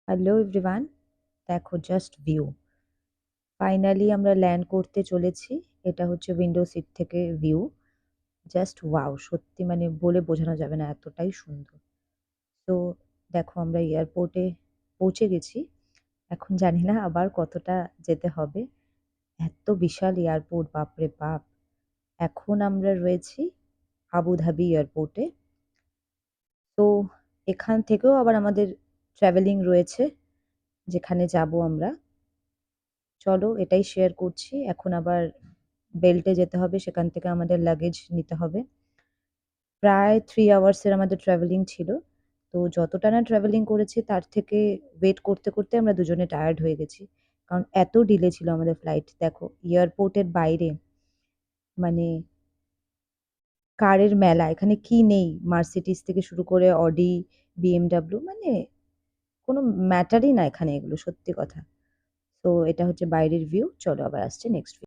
Hello everyone, দেখো just view. Finally আমরা land করতে চলেছি। এটা হচ্ছে উইন্ডো সিট থেকে ভিউ। জাস্ট ওয়াও, সত্যি মানে বলে বোঝানো যাবে না, এতটাই সুন্দর। তো দেখো আমরা এয়ারপোর্টে পৌঁছে গেছি। এখন জানি না আবার কতটা যেতে হবে। এত বিশাল এয়ারপোর্ট, বাপরে বাপ। এখন আমরা রয়েছি আবুধাবি এয়ারপোর্টে। তো এখান থেকেও আবার আমাদের ট্রাভেলিং রয়েছে, যেখানে যাব আমরা। চলো এটাই শেয়ার করছি। এখন আবার বেল্টে যেতে হবে, সেখান থেকে আমাদের লাগেজ নিতে হবে। প্রায় 3 আওয়ার্সের আমাদের ট্রাভেলিং ছিল। তো যতটা না ট্রাভেলিং করেছি তার থেকে ওয়েট করতে করতে আমরা দুজনে টায়ার্ড হয়ে গেছি, কারণ এত ডিলে ছিল আমাদের ফ্লাইট। দেখো এয়ারপোর্টের বাইরে মানে কারের মেলা, এখানে কি নেই, মার্সিডিজ থেকে শুরু করে অডি, বিএমডাব্লিউ, মানে কোনো ম্যাটারই না এখানে এগুলো, সত্যি কথা। তো এটা হচ্ছে বাইরের ভিউ। চলো আবার আসছে নেক্সট।